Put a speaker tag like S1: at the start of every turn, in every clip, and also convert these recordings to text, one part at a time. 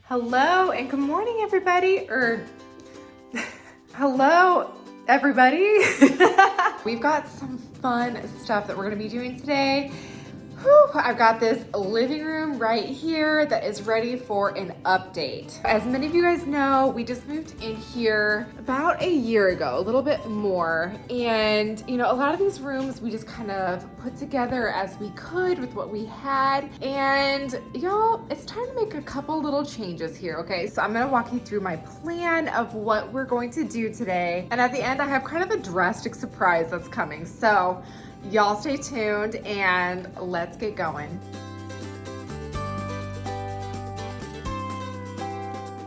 S1: Hello and good morning, everybody. Hello, everybody. We've got some fun stuff that we're gonna be doing today. Whew, I've got this living room right here that is ready for an update. As many of you guys know, we just moved in here about a year ago, a little bit more. And a lot of these rooms we just kind of put together as we could with what we had. And y'all, it's time to make a couple little changes here, okay? So I'm gonna walk you through my plan of what we're going to do today. And at the end, I have kind of a drastic surprise that's coming. So y'all stay tuned and let's get going.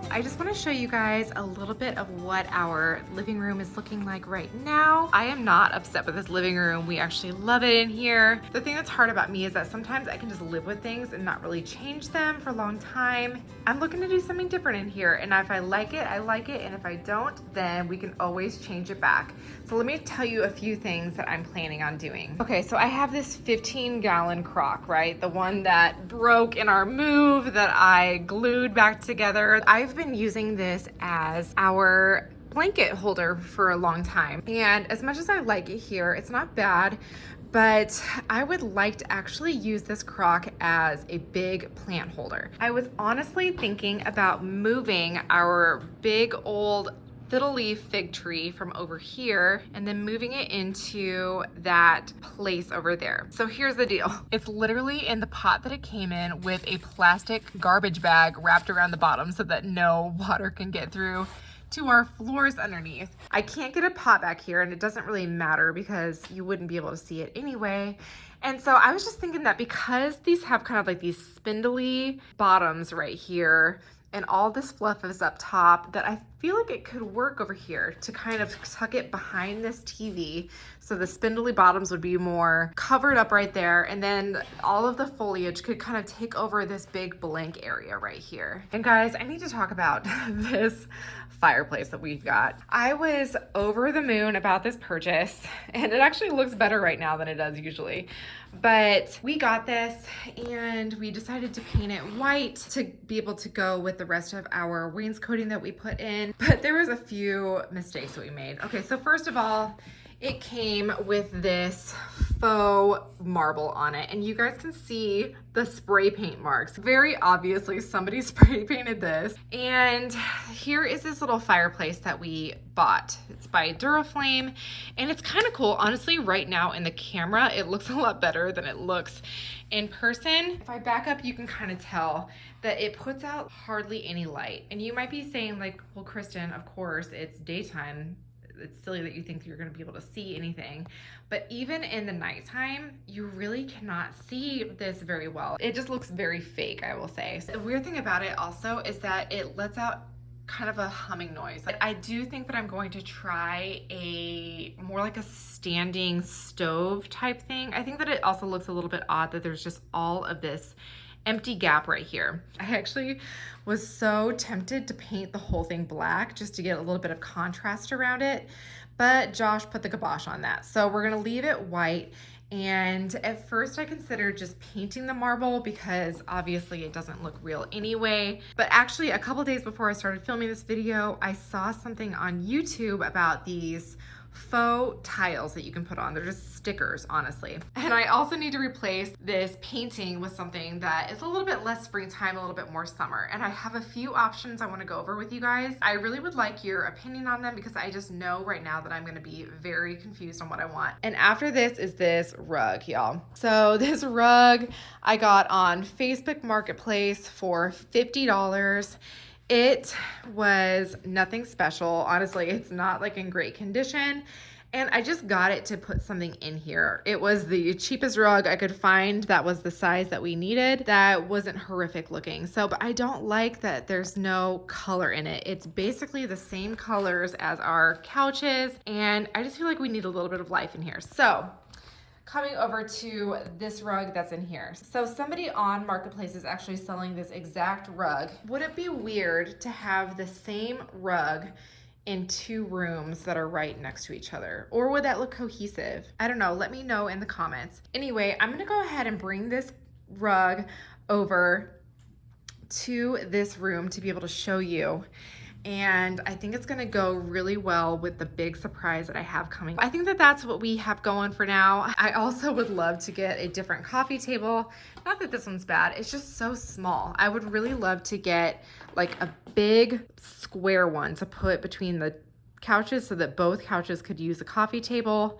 S1: I just want to show you guys a little bit of what our living room is looking like right now. I am not upset with this living room. We actually love it in here. The thing that's hard about me is that sometimes I can just live with things and not really change them for a long time. I'm looking to do something different in here, and if I like it, I like it, and if I don't, then we can always change it back. So let me tell you a few things that I'm planning on doing. Okay, so I have this 15-gallon crock, right? The one that broke in our move that I glued back together. I've been using this as our blanket holder for a long time, and as much as I like it here, it's not bad, but I would like to actually use this crock as a big plant holder. I was honestly thinking about moving our big old fiddle leaf fig tree from over here and then moving it into that place over there. So here's the deal. It's literally in the pot that it came in with a plastic garbage bag wrapped around the bottom so that no water can get through to our floors underneath. I can't get a pot back here, and it doesn't really matter because you wouldn't be able to see it anyway. And so I was just thinking that because these have kind of like these spindly bottoms right here, and all this fluff is up top, that I feel like it could work over here to kind of tuck it behind this TV. So the spindly bottoms would be more covered up right there. And then all of the foliage could kind of take over this big blank area right here. And guys, I need to talk about this fireplace that we've got. I was over the moon about this purchase, and it actually looks better right now than it does usually. But we got this and we decided to paint it white to be able to go with the rest of our wainscoting that we put in. But there was a few mistakes that we made. Okay, so first of all, it came with this faux marble on it, and you guys can see the spray paint marks. Very obviously somebody spray painted this. And here is this little fireplace that we bought. It's by Duraflame, and it's kind of cool. Honestly, right now in the camera, it looks a lot better than it looks in person. If I back up, you can kind of tell that it puts out hardly any light. And you might be saying like, well, Kristen, of course, it's daytime. It's silly that you think you're going to be able to see anything, but even in the nighttime, you really cannot see this very well. It just looks very fake, I will say. So the weird thing about it also is that it lets out kind of a humming noise. I do think that I'm going to try a more like a standing stove type thing. I think that it also looks a little bit odd that there's just all of this empty gap right here. I actually was so tempted to paint the whole thing black just to get a little bit of contrast around it, but Josh put the kibosh on that. So we're gonna leave it white. And at first I considered just painting the marble because obviously it doesn't look real anyway. But actually a couple days before I started filming this video, I saw something on YouTube about these faux tiles that you can put on. They're just stickers, honestly. And I also need to replace this painting with something that is a little bit less springtime, a little bit more summer. And I have a few options I want to go over with you guys. I really would like your opinion on them because I just know right now that I'm going to be very confused on what I want. And after this is this rug, y'all. So this rug I got on Facebook Marketplace for $50. It was nothing special. Honestly, it's not like in great condition. And I just got it to put something in here. It was the cheapest rug I could find that was the size that we needed, that wasn't horrific looking. So, but I don't like that there's no color in it. It's basically the same colors as our couches. And I just feel like we need a little bit of life in here. So coming over to this rug that's in here. So somebody on Marketplace is actually selling this exact rug. Would it be weird to have the same rug in two rooms that are right next to each other? Or would that look cohesive? I don't know. Let me know in the comments. Anyway, I'm gonna go ahead and bring this rug over to this room to be able to show you. And I think it's gonna go really well with the big surprise that I have coming. I think that that's what we have going for now. I also would love to get a different coffee table. Not that this one's bad, it's just so small. I would really love to get like a big square one to put between the couches so that both couches could use a coffee table.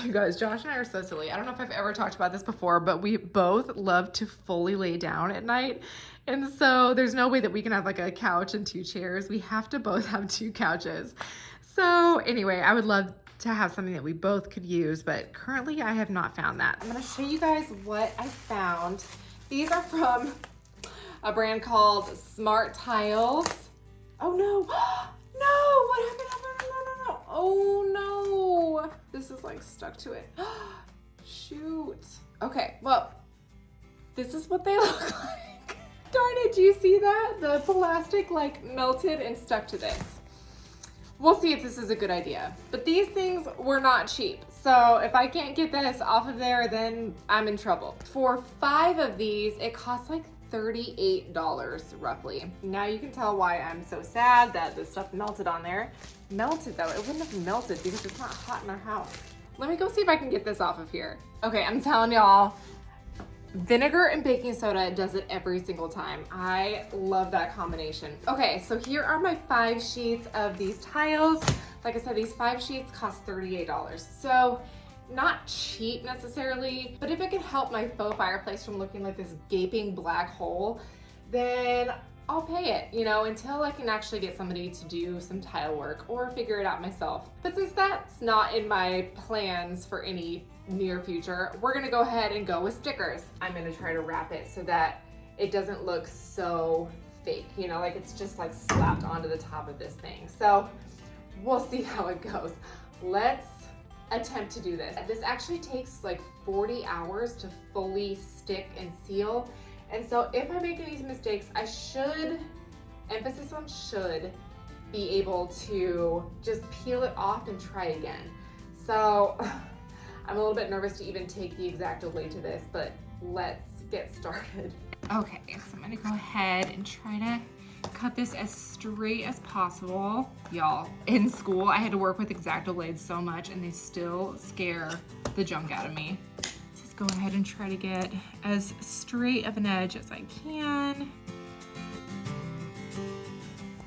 S1: You guys, Josh and I are so silly. I don't know if I've ever talked about this before, but we both love to fully lay down at night. And so there's no way that we can have like a couch and 2 chairs. We have to both have 2 couches. So anyway, I would love to have something that we both could use, but currently I have not found that. I'm gonna show you guys what I found. These are from a brand called Smart Tiles. Oh no, no, what happened? No. Oh no, this is like stuck to it. Shoot. Okay, well, this is what they look like. Darn it, do you see that? The plastic like melted and stuck to this. We'll see if this is a good idea. But these things were not cheap. So if I can't get this off of there, then I'm in trouble. For 5 of these, it costs like $38 roughly. Now you can tell why I'm so sad that the stuff melted on there. Melted though, it wouldn't have melted because it's not hot in our house. Let me go see if I can get this off of here. Okay, I'm telling y'all, vinegar and baking soda does it every single time. I love that combination. Okay, so here are my 5 sheets of these tiles. Like I said, these 5 sheets cost $38. So not cheap necessarily, but if it can help my faux fireplace from looking like this gaping black hole, then I'll pay it, you know, until I can actually get somebody to do some tile work or figure it out myself. But since that's not in my plans for any near future, we're gonna go ahead and go with stickers. I'm gonna try to wrap it so that it doesn't look so fake, you know, like it's just like slapped onto the top of this thing. So we'll see how it goes. Let's attempt to do this. This actually takes like 40 hours to fully stick and seal. And so if I make any mistakes, I should, emphasis on should, be able to just peel it off and try again. So I'm a little bit nervous to even take the X-Acto blade to this, but let's get started. Okay, so I'm gonna go ahead and try to cut this as straight as possible. Y'all, in school, I had to work with X-Acto blades so much and they still scare the junk out of me. Just go ahead and try to get as straight of an edge as I can.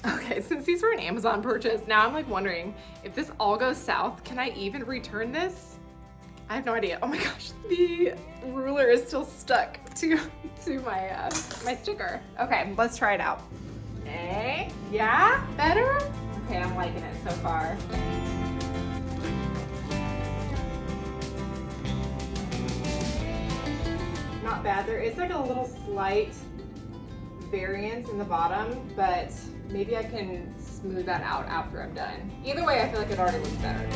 S1: Okay, since these were an Amazon purchase, now I'm like wondering if this all goes south, can I even return this? I have no idea. Oh my gosh, the ruler is still stuck to my my sticker. Okay, let's try it out. Hey, yeah, better? Okay, I'm liking it so far. Not bad. There is like a little slight variance in the bottom, but maybe I can smooth that out after I'm done. Either way, I feel like it already looks better.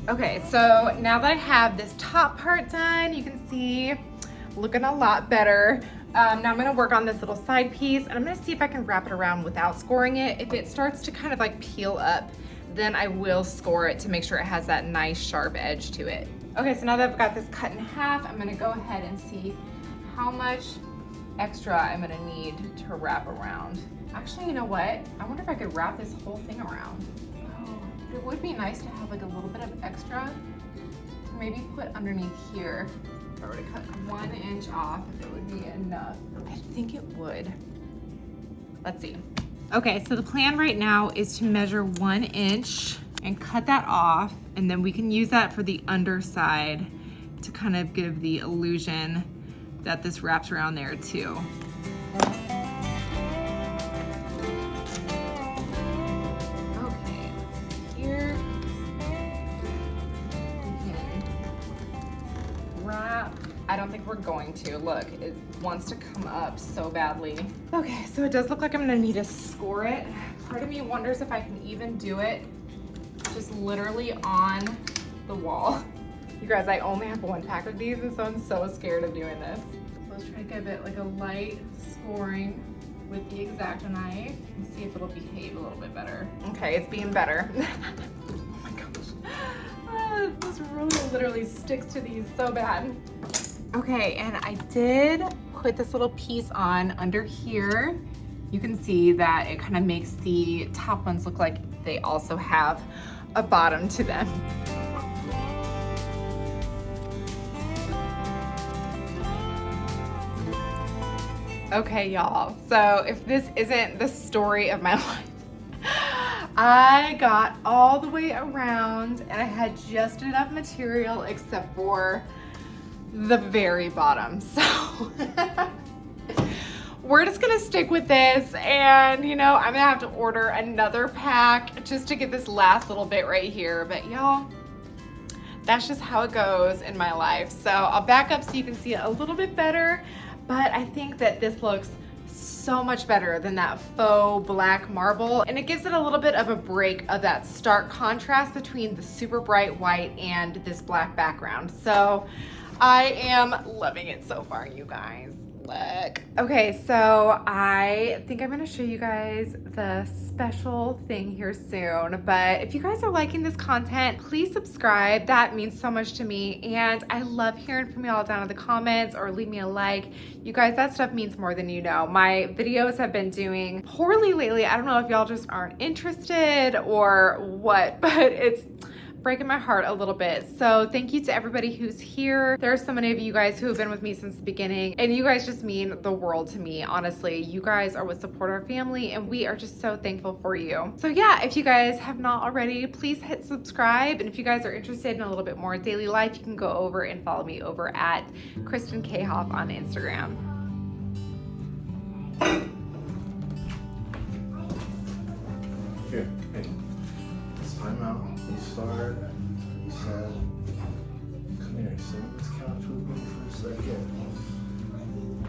S1: Okay, so now that I have this top part done, you can see looking a lot better. Now I'm gonna work on this little side piece and I'm gonna see if I can wrap it around without scoring it. If it starts to kind of like peel up, then I will score it to make sure it has that nice sharp edge to it. Okay, so now that I've got this cut in half, I'm gonna go ahead and see how much extra I'm gonna need to wrap around. Actually, you know what? I wonder if I could wrap this whole thing around. It would be nice to have like a little bit of extra to maybe put underneath here. If I were to cut 1 inch off, if it would be enough. I think it would. Let's see. Okay, so the plan right now is to measure 1 inch and cut that off, and then we can use that for the underside to kind of give the illusion that this wraps around there too. I don't think we're going to. Look, it wants to come up so badly. Okay, so it does look like I'm gonna need to score it. Part of me wonders if I can even do it just literally on the wall. You guys, I only have 1 pack of these, and so I'm so scared of doing this. let's try to give it like a light scoring with the X-Acto knife and see if it'll behave a little bit better. Okay, it's being better. Oh my gosh. This ruler literally sticks to these so bad. Okay, and I did put this little piece on under here. You can see that it kind of makes the top ones look like they also have a bottom to them. Okay, y'all, so if this isn't the story of my life, I got all the way around and I had just enough material except for the very bottom. So we're just gonna stick with this, and you know, I'm gonna have to order another pack just to get this last little bit right here. But y'all, that's just how it goes in my life. So I'll back up so you can see it a little bit better, but I think that this looks so much better than that faux black marble, and it gives it a little bit of a break of that stark contrast between the super bright white and this black background. So I am loving it so far, you guys. Look. Okay, so I think I'm gonna show you guys the special thing here soon, but if you guys are liking this content, please subscribe. That means so much to me, and I love hearing from y'all down in the comments, or leave me a like. You guys, that stuff means more than you know. My videos have been doing poorly lately. I don't know if y'all just aren't interested or what, but it's breaking my heart a little bit. So thank you to everybody who's here. There are so many of you guys who have been with me since the beginning, and you guys just mean the world to me. Honestly, you guys are what support our family, and we are just so thankful for you. So yeah, if you guys have not already, please hit subscribe. And if you guys are interested in a little bit more daily life, you can go over and follow me over at Kristen K. Hoff on Instagram.
S2: Here, hey, it's time out. Restart, reset. Come here, sit on this couch with me for a second.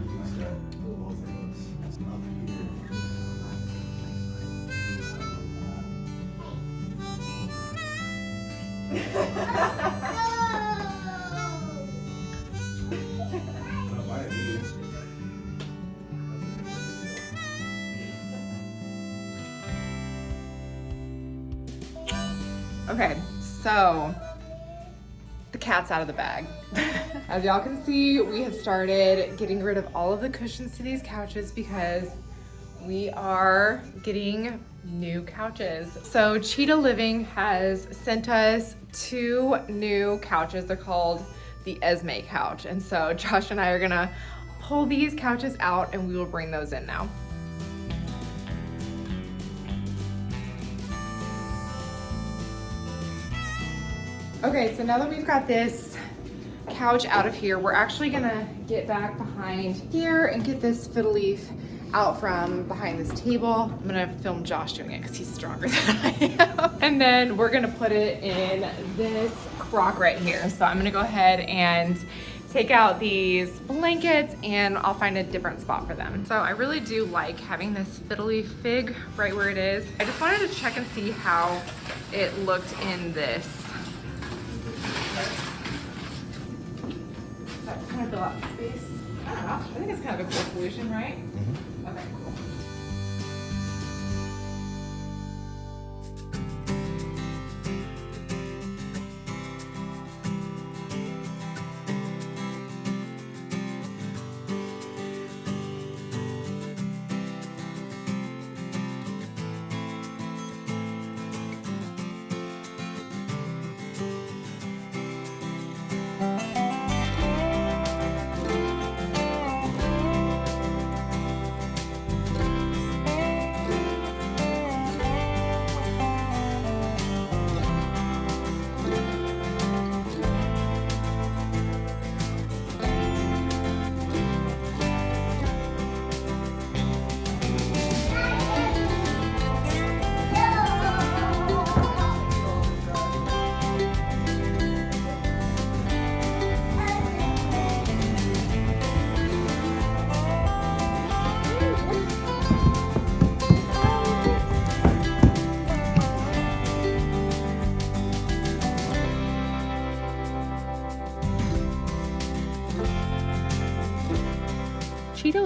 S2: Reset both of us. It's up here. Not my ideas.
S1: Okay, so the cat's out of the bag. As y'all can see, we have started getting rid of all of the cushions to these couches because we are getting new couches. So Cheetah Living has sent us 2 new couches. They're called the Esme couch. And so Josh and I are gonna pull these couches out and we will bring those in now. Okay, so now that we've got this couch out of here, we're actually gonna get back behind here and get this fiddle leaf out from behind this table. I'm gonna film Josh doing it because he's stronger than I am. And then we're gonna put it in this crock right here. So I'm gonna go ahead and take out these blankets and I'll find a different spot for them. So I really do like having this fiddle leaf fig right where it is. I just wanted to check and see how it looked in this. That kind of fill out the space. I don't know. I think it's kind of a cool solution, right? Mm-hmm. Okay, cool.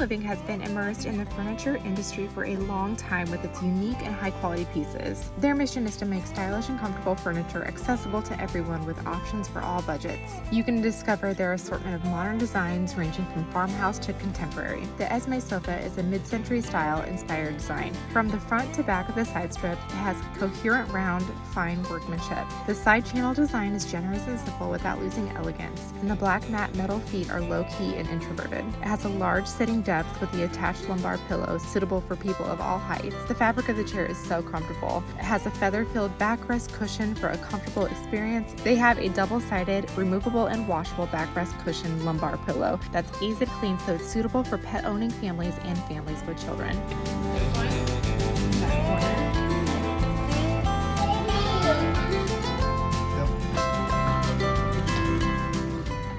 S1: Living has been immersed in the furniture industry for a long time with its unique and high-quality pieces. Their mission is to make stylish and comfortable furniture accessible to everyone with options for all budgets. You can discover their assortment of modern designs ranging from farmhouse to contemporary. The Esme sofa is a mid-century style inspired design. From the front to back of the side strip, it has coherent round, fine workmanship. The side channel design is generous and simple without losing elegance, and the black matte metal feet are low-key and introverted. It has a large sitting depth with the attached lumbar pillow suitable for people of all heights. The fabric of the chair is so comfortable. It has a feather-filled backrest cushion for a comfortable experience. They have a double-sided, removable and washable backrest cushion lumbar pillow that's easy to clean, so it's suitable for pet-owning families and families with children.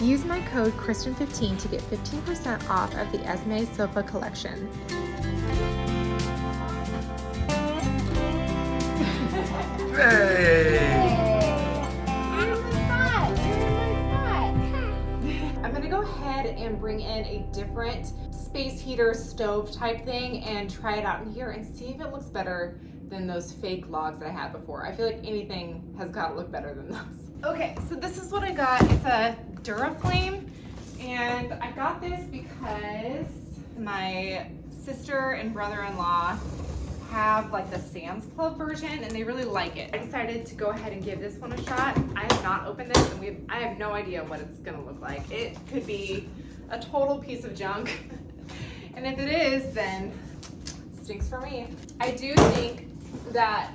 S1: Use my code Kristen15 to get 15% off of the Esme sofa collection. I'm gonna go ahead and bring in a different space heater stove type thing and try it out in here and see if it looks better than those fake logs that I had before. I feel like anything has got to look better than those. Okay, so this is what I got. It's a Duraflame, and I got this because my sister and brother-in-law have like the Sam's Club version and they really like it. I decided to go ahead and give this one a shot. I have not opened this and I have no idea what it's gonna look like. It could be a total piece of junk. And if it is, then it stinks for me. I do think that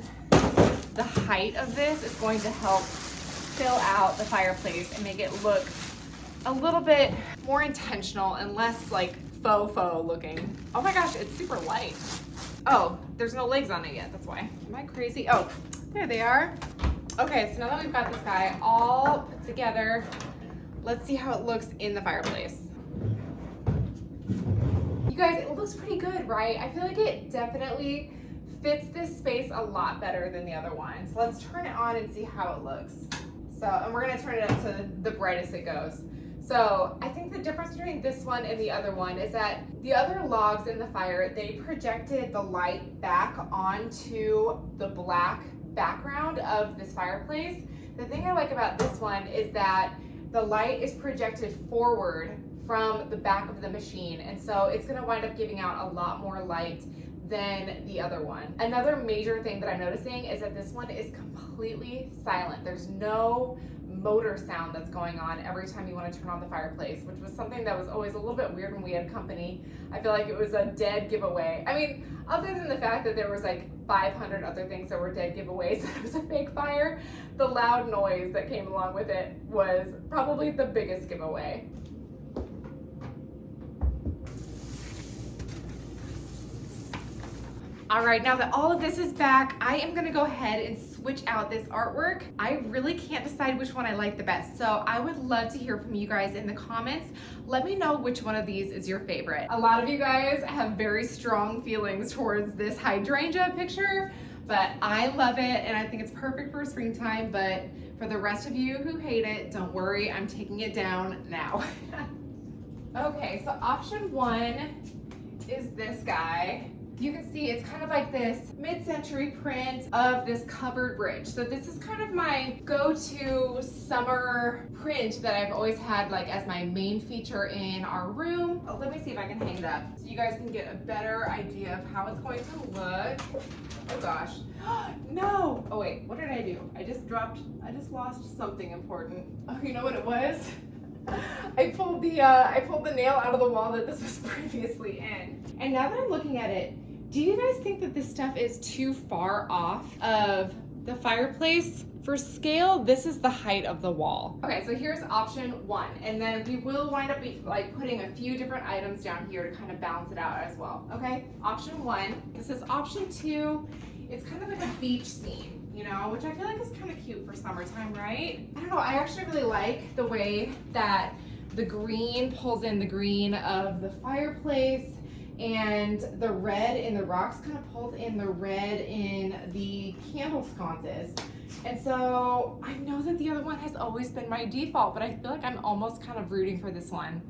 S1: the height of this is going to help fill out the fireplace and make it look a little bit more intentional and less like faux looking. Oh my gosh, it's super light. Oh, there's no legs on it yet, that's why. Am I crazy? Oh, there they are. Okay, so now that we've got this guy all put together, let's see how it looks in the fireplace. You guys, it looks pretty good, right? I feel like it definitely fits this space a lot better than the other one. So let's turn it on and see how it looks. So, and we're gonna turn it up to the brightest it goes. So I think the difference between this one and the other one is that the other logs in the fire, they projected the light back onto the black background of this fireplace. The thing I like about this one is that the light is projected forward from the back of the machine, and so it's gonna wind up giving out a lot more light than the other one. Another major thing that I'm noticing is that this one is completely silent. There's no motor sound that's going on every time you want to turn on the fireplace, which was something that was always a little bit weird when we had company. I feel like it was a dead giveaway. I mean, other than the fact that there was like 500 other things that were dead giveaways, that it was a fake fire, the loud noise that came along with it was probably the biggest giveaway. All right, now that all of this is back, I am gonna go ahead and switch out this artwork. I really can't decide which one I like the best, so I would love to hear from you guys in the comments. Let me know which one of these is your favorite. A lot of you guys have very strong feelings towards this hydrangea picture, but I love it and I think it's perfect for springtime, but for the rest of you who hate it, don't worry, I'm taking it down now. Okay, so option one is this guy. You can see it's kind of like this mid-century print of this covered bridge. So this is kind of my go-to summer print that I've always had like as my main feature in our room. Oh, let me see if I can hang it up so you guys can get a better idea of how it's going to look. Oh gosh. No! Oh wait, what did I do? I just lost something important. Oh, you know what it was? I pulled the nail out of the wall that this was previously in. And now that I'm looking at it, do you guys think that this stuff is too far off of the fireplace? For scale, this is the height of the wall. Okay, so here's option one, and then we will wind up putting a few different items down here to kind of balance it out as well, okay? Option one. This is option two. It's kind of like a beach scene, you know, which I feel like is kind of cute for summertime, right? I don't know, I actually really like the way that the green pulls in the green of the fireplace, and the red in the rocks kind of pulls in the red in the candle sconces. And so I know that the other one has always been my default, but I feel like I'm almost kind of rooting for this one.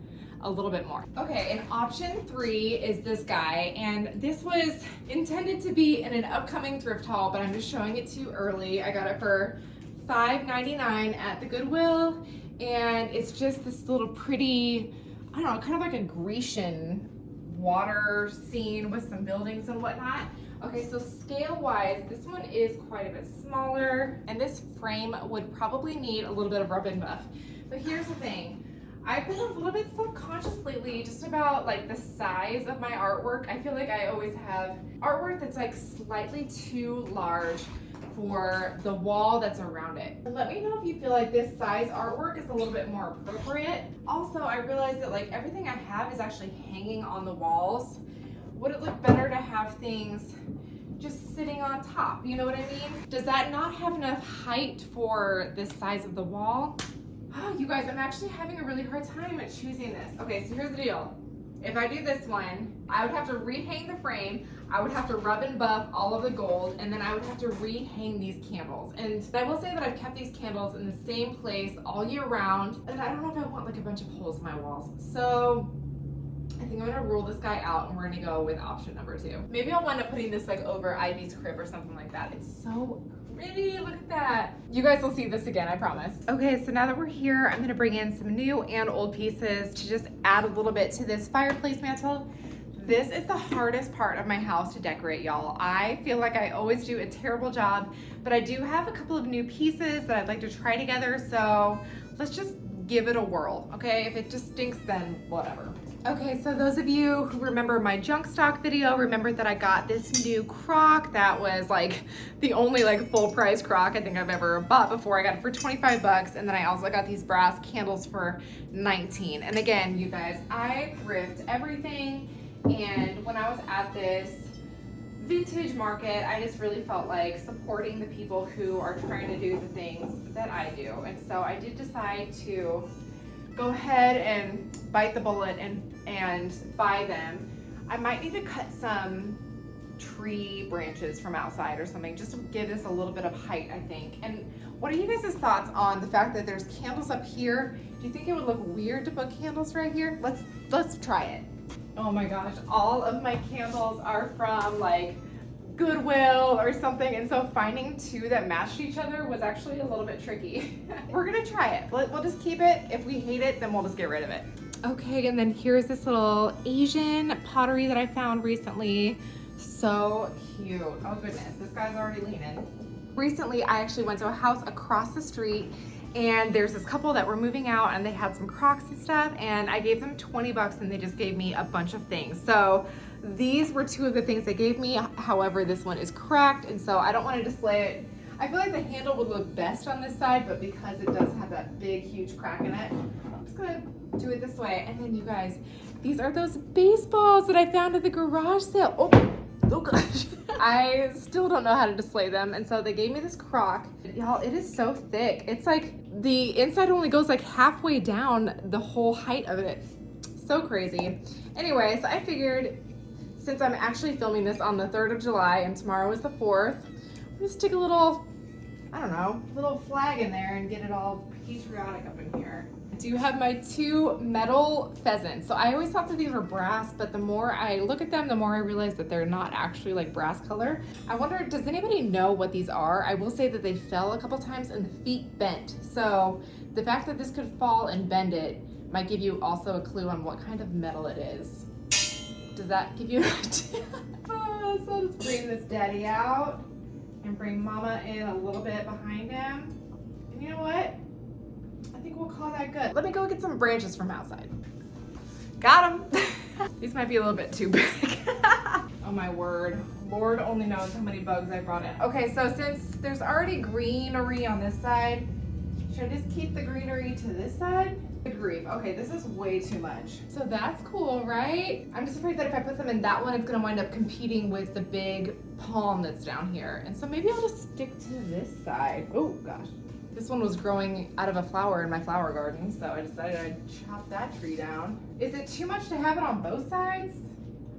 S1: a little bit more. Okay, and option 3 is this guy, and this was intended to be in an upcoming thrift haul, but I'm just showing it to you early. I got it for $5.99 at the Goodwill, and it's just this little pretty, I don't know, kind of like a Grecian water scene with some buildings and whatnot. Okay, so scale wise, this one is quite a bit smaller, and this frame would probably need a little bit of rub and buff. But here's the thing, I've been a little bit self-conscious lately just about like the size of my artwork. I feel like I always have artwork that's like slightly too large for the wall that's around it. Let me know if you feel like this size artwork is a little bit more appropriate. Also, I realized that like everything I have is actually hanging on the walls. Would it look better to have things just sitting on top? You know what I mean? Does that not have enough height for this size of the wall? Oh, you guys, I'm actually having a really hard time at choosing this. Okay, so here's the deal. If I do this one, I would have to rehang the frame, I would have to rub and buff all of the gold, and then I would have to rehang these candles. And I will say that I've kept these candles in the same place all year round, and I don't know if I want like a bunch of holes in my walls. So I think I'm gonna rule this guy out, and we're gonna go with option number 2. Maybe I'll wind up putting this like over Ivy's crib or something like that. It's so pretty, look at that. You guys will see this again, I promise. Okay, so now that we're here, I'm gonna bring in some new and old pieces to just add a little bit to this fireplace mantle. This is the hardest part of my house to decorate, y'all. I feel like I always do a terrible job, but I do have a couple of new pieces that I'd like to try together, so let's just give it a whirl, okay? If it just stinks, then whatever. Okay, so those of you who remember my junk stock video, remember that I got this new crock that was like the only like full price crock I think I've ever bought before. I got it for 25 bucks, and then I also got these brass candles for 19. And again, you guys, I thrift everything, and when I was at this vintage market, I just really felt like supporting the people who are trying to do the things that I do. And so I did decide to go ahead and bite the bullet and buy them. I might need to cut some tree branches from outside or something just to give this a little bit of height, I think. And what are you guys' thoughts on the fact that there's candles up here? Do you think it would look weird to put candles right here? Let's try it. Oh my gosh, all of my candles are from like Goodwill or something, and so finding 2 that matched each other was actually a little bit tricky. We're gonna try it. We'll just keep it. If we hate it, then we'll just get rid of it. Okay, and then here's this little Asian pottery that I found recently. So cute. Oh goodness, this guy's already leaning. Recently, I actually went to a house across the street, and there's this couple that were moving out, and they had some Crocs and stuff, and I gave them 20 bucks, and they just gave me a bunch of things. So these were 2 of the things they gave me. However, this one is cracked, and so I don't want to display it. I feel like the handle would look best on this side, but because it does have that big, huge crack in it, I'm just gonna do it this way. And then you guys, these are those baseballs that I found at the garage sale. Oh gosh. I still don't know how to display them, and so they gave me this crock. Y'all, it is so thick. It's like the inside only goes like halfway down the whole height of it. So crazy. Anyway, so I figured since I'm actually filming this on the 3rd of July and tomorrow is the 4th, I'm gonna stick a little, I don't know, little flag in there and get it all patriotic up in here. I do have my 2 metal pheasants. So I always thought that these were brass, but the more I look at them, the more I realize that they're not actually like brass color. I wonder, does anybody know what these are? I will say that they fell a couple times and the feet bent. So the fact that this could fall and bend it might give you also a clue on what kind of metal it is. Does that give you an idea? So I'll just bring this daddy out and bring mama in a little bit behind him. And you know what? I think we'll call that good. Let me go get some branches from outside. Got them. These might be a little bit too big. Oh my word. Lord only knows how many bugs I brought in. Okay, so since there's already greenery on this side, should I just keep the greenery to this side? Good grief. Okay, this is way too much. So that's cool, right? I'm just afraid that if I put them in that one, it's gonna wind up competing with the big palm that's down here. And so maybe I'll just stick to this side. Oh gosh. This one was growing out of a flower in my flower garden, so I decided I'd chop that tree down. Is it too much to have it on both sides?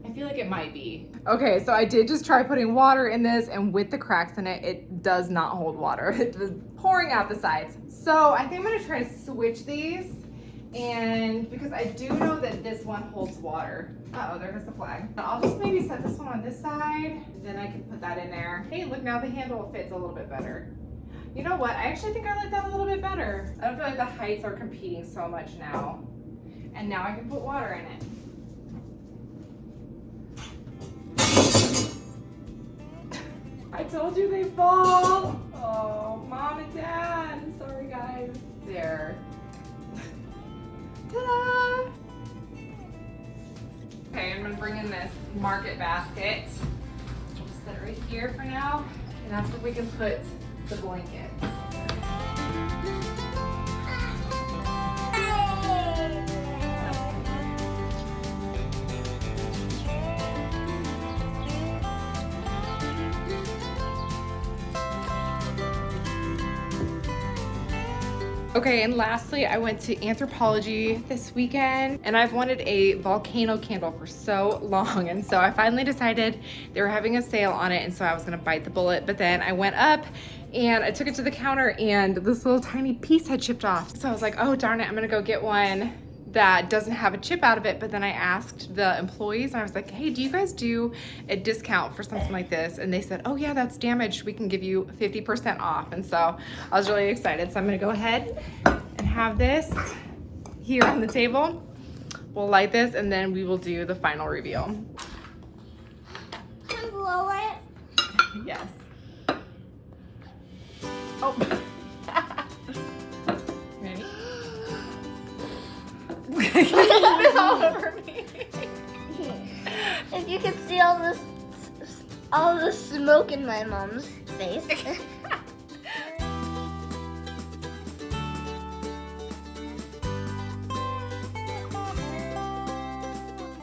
S1: I feel like it might be. Okay, so I did just try putting water in this, and with the cracks in it, it does not hold water. It was pouring out the sides. So I think I'm gonna try to switch these And because I do know that this one holds water. Uh-oh, there goes the flag. I'll just maybe set this one on this side, then I can put that in there. Hey, look, now the handle fits a little bit better. You know what? I actually think I like that a little bit better. I don't feel like the heights are competing so much now. And now I can put water in it. I told you they fall. Oh, Mom and Dad. I'm sorry, guys. There. Ta-da! Okay, I'm gonna bring in this market basket. I'll just set it right here for now. And that's where we can put the blankets. Okay, and lastly, I went to Anthropologie this weekend, and I've wanted a volcano candle for so long, and so I finally decided they were having a sale on it, and so I was gonna bite the bullet, but then I went up and I took it to the counter and this little tiny piece had chipped off. So I was like, oh darn it, I'm gonna go get one that doesn't have a chip out of it. But then I asked the employees and I was like, hey, do you guys do a discount for something like this? And they said, oh yeah, that's damaged. We can give you 50% off. And so I was really excited. So I'm gonna go ahead and have this here on the table. We'll light this and then we will do the final reveal.
S3: Can I blow it?
S1: Yes. Oh. Ready? It's all over me.
S3: If you could see all the smoke in my mom's face.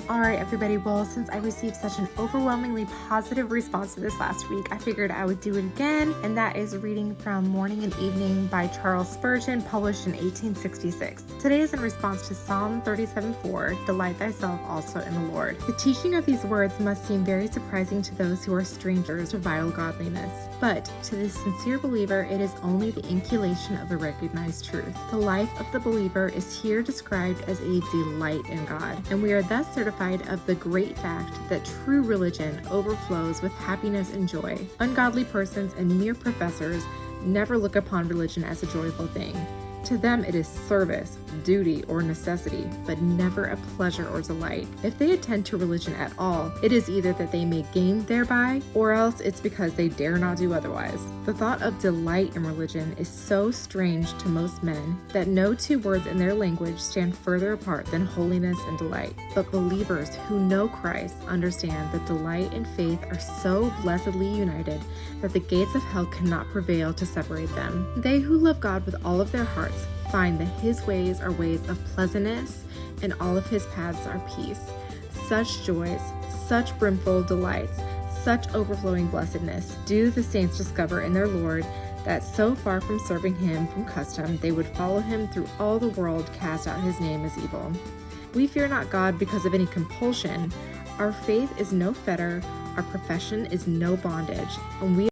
S1: All right, everybody. Well, since I received such an overwhelmingly positive response to this last week, I figured I would do it again, and that is reading from Morning and Evening by Charles Spurgeon, published in 1866. Today is in response to Psalm 37:4, Delight thyself also in the Lord. The teaching of these words must seem very surprising to those who are strangers to vital godliness, but to the sincere believer, it is only the inculcation of a recognized truth. The life of the believer is here described as a delight in God, and we are thus certified of the great fact that true religion overflows with happiness and joy. Ungodly persons and mere professors never look upon religion as a joyful thing. To them it is service, duty, or necessity, but never a pleasure or delight. If they attend to religion at all, it is either that they may gain thereby, or else it's because they dare not do otherwise. The thought of delight in religion is so strange to most men that no two words in their language stand further apart than holiness and delight. But believers who know Christ understand that delight and faith are so blessedly united that the gates of hell cannot prevail to separate them. They who love God with all of their hearts find that his ways are ways of pleasantness and all of his paths are peace. Such joys, such brimful delights, such overflowing blessedness do the saints discover in their Lord, that so far from serving him from custom, they would follow him through all the world, cast out his name as evil. We fear not God because of any compulsion. Our faith is no fetter, our profession is no bondage, and we